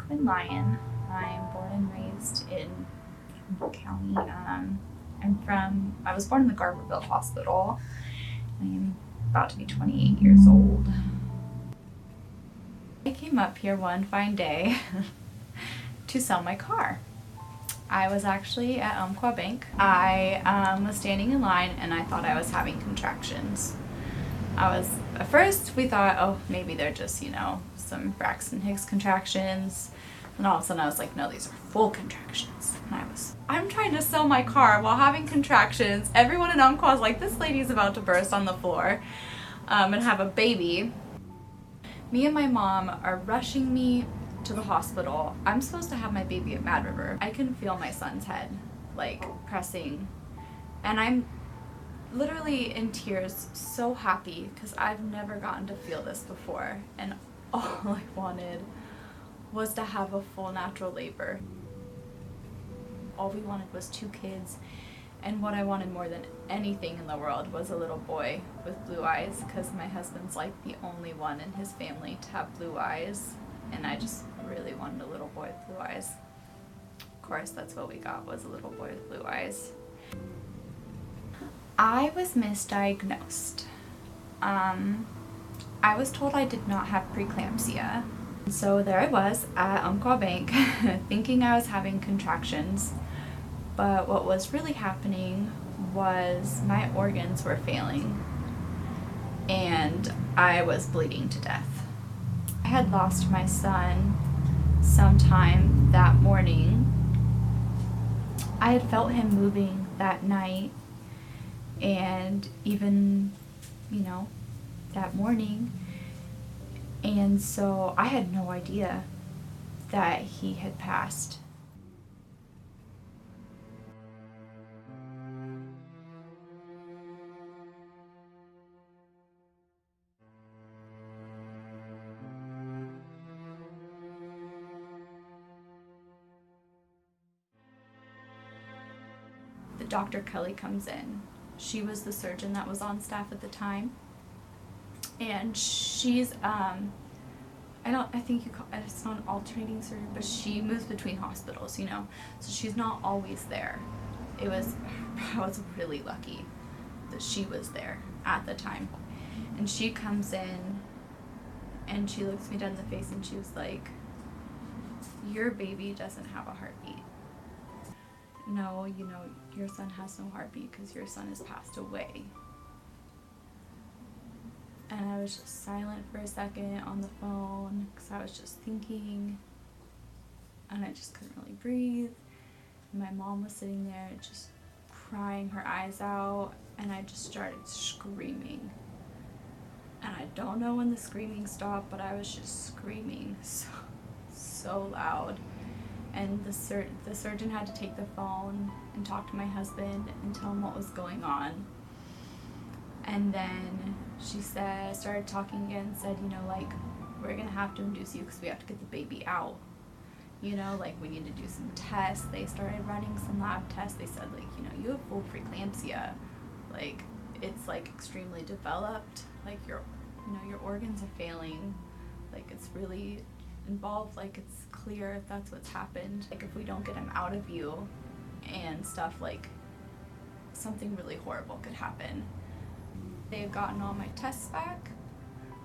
Quinn Lyon. I'm born and raised in County. I was born in the Garberville Hospital. I am about to be 28 years old. I came up here one fine day to sell my car. I was actually at Umpqua Bank. I was standing in line and I thought I was having contractions. At first we thought, oh, maybe they're just, some Braxton Hicks contractions. And all of a sudden I was like, no, these are full contractions. And I'm trying to sell my car while having contractions. Everyone in Umpqua is like, this lady's about to burst on the floor and have a baby. Me and my mom are rushing me to the hospital. I'm supposed to have my baby at Mad River. I can feel my son's head, pressing. And I'm literally in tears, so happy, because I've never gotten to feel this before. And all I wanted was to have a full natural labor. All we wanted was 2 kids. And what I wanted more than anything in the world was a little boy with blue eyes, because my husband's like the only one in his family to have blue eyes. And I just really wanted a little boy with blue eyes. Of course, that's what we got, was a little boy with blue eyes. I was misdiagnosed. I was told I did not have preeclampsia. So there I was at Umpqua Bank thinking I was having contractions. But what was really happening was my organs were failing and I was bleeding to death. I had lost my son sometime that morning. I had felt him moving that night, and even, that morning. And so I had no idea that he had passed. Dr. Kelly comes in. She was the surgeon that was on staff at the time, and she's I think you call it's not an alternating surgery, but she moves between hospitals, so she's not always there. I was really lucky that she was there at the time. And she comes in and she looks me dead in the face and she was like, your baby doesn't have a heartbeat. No, your son has no heartbeat because your son has passed away. And I was just silent for a second on the phone because I was just thinking, and I just couldn't really breathe. And my mom was sitting there just crying her eyes out, and I just started screaming. And I don't know when the screaming stopped, but I was just screaming so loud. And the surgeon had to take the phone and talk to my husband and tell him what was going on. And then she started talking again, said, we're going to have to induce you because we have to get the baby out. We need to do some tests. They started running some lab tests. They said, you have full preeclampsia. It's, extremely developed. Your organs are failing. It's really involved, it's clear if that's what's happened. If we don't get him out of you and stuff, something really horrible could happen. They had gotten all my tests back.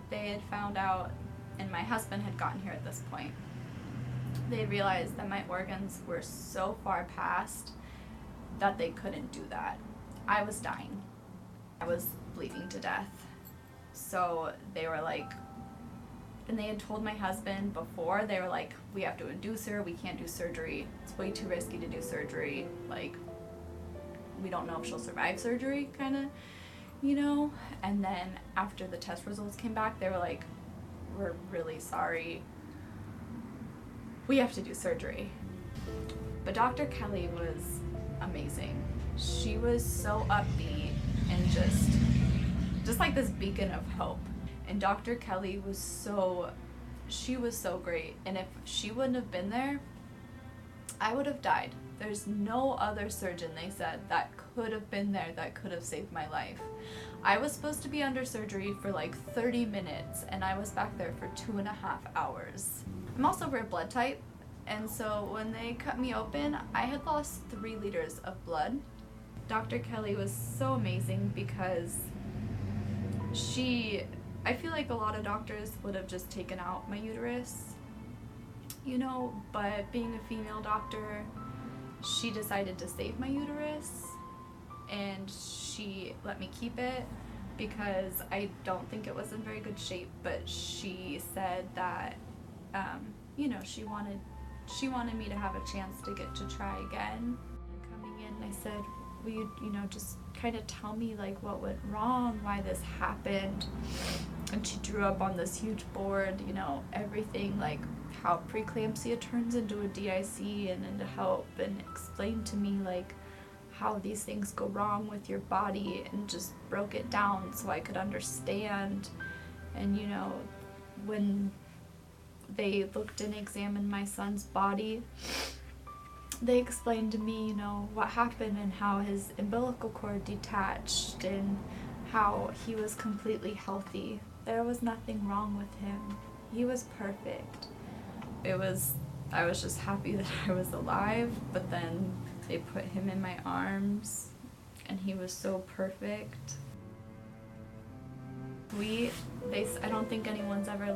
They had found out, and my husband had gotten here at this point. They realized that my organs were so far past that they couldn't do that. I was dying. I was bleeding to death. So they were and they had told my husband before, they were like, we have to induce her, we can't do surgery. It's way too risky to do surgery. We don't know if she'll survive surgery, kind of, And then after the test results came back, they were like, we're really sorry. We have to do surgery. But Dr. Kelly was amazing. She was so upbeat and just like this beacon of hope. And Dr. Kelly was so great. And if she wouldn't have been there, I would have died. There's no other surgeon, they said, that could have been there that could have saved my life. I was supposed to be under surgery for 30 minutes, and I was back there for 2.5 hours. I'm also rare blood type, And so when they cut me open, I had lost 3 liters of blood. Dr. Kelly was so amazing because I feel like a lot of doctors would have just taken out my uterus, you know, but being a female doctor, she decided to save my uterus, and she let me keep it because I don't think it was in very good shape, but she said that, you know, she wanted me to have a chance to get to try again. Coming in, I said, will you know, just kind of tell me like what went wrong, why this happened? And she drew up on this huge board, you know, everything, like how preeclampsia turns into a DIC and into HELP, and explained to me like how these things go wrong with your body, and just broke it down so I could understand. And you know, when they looked and examined my son's body, they explained to me, you know, what happened and how his umbilical cord detached and how he was completely healthy. There was nothing wrong with him. He was perfect. I was just happy that I was alive, but then they put him in my arms and he was so perfect. I don't think anyone's ever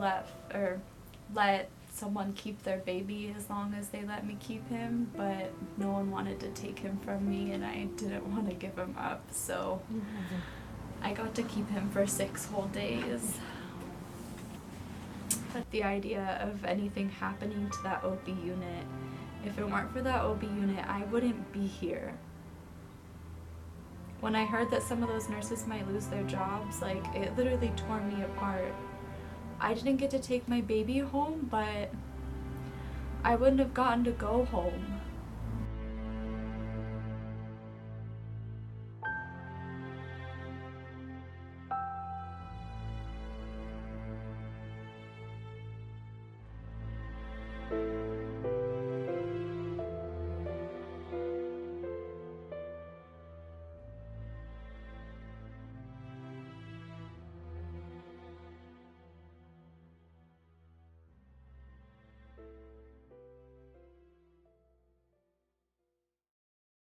let someone keep their baby as long as they let me keep him, but no one wanted to take him from me, and I didn't want to give him up, so I got to keep him for 6 whole days. But the idea of anything happening to that OB unit, if it weren't for that OB unit, I wouldn't be here. When I heard that some of those nurses might lose their jobs, like, it literally tore me apart. I didn't get to take my baby home, but I wouldn't have gotten to go home.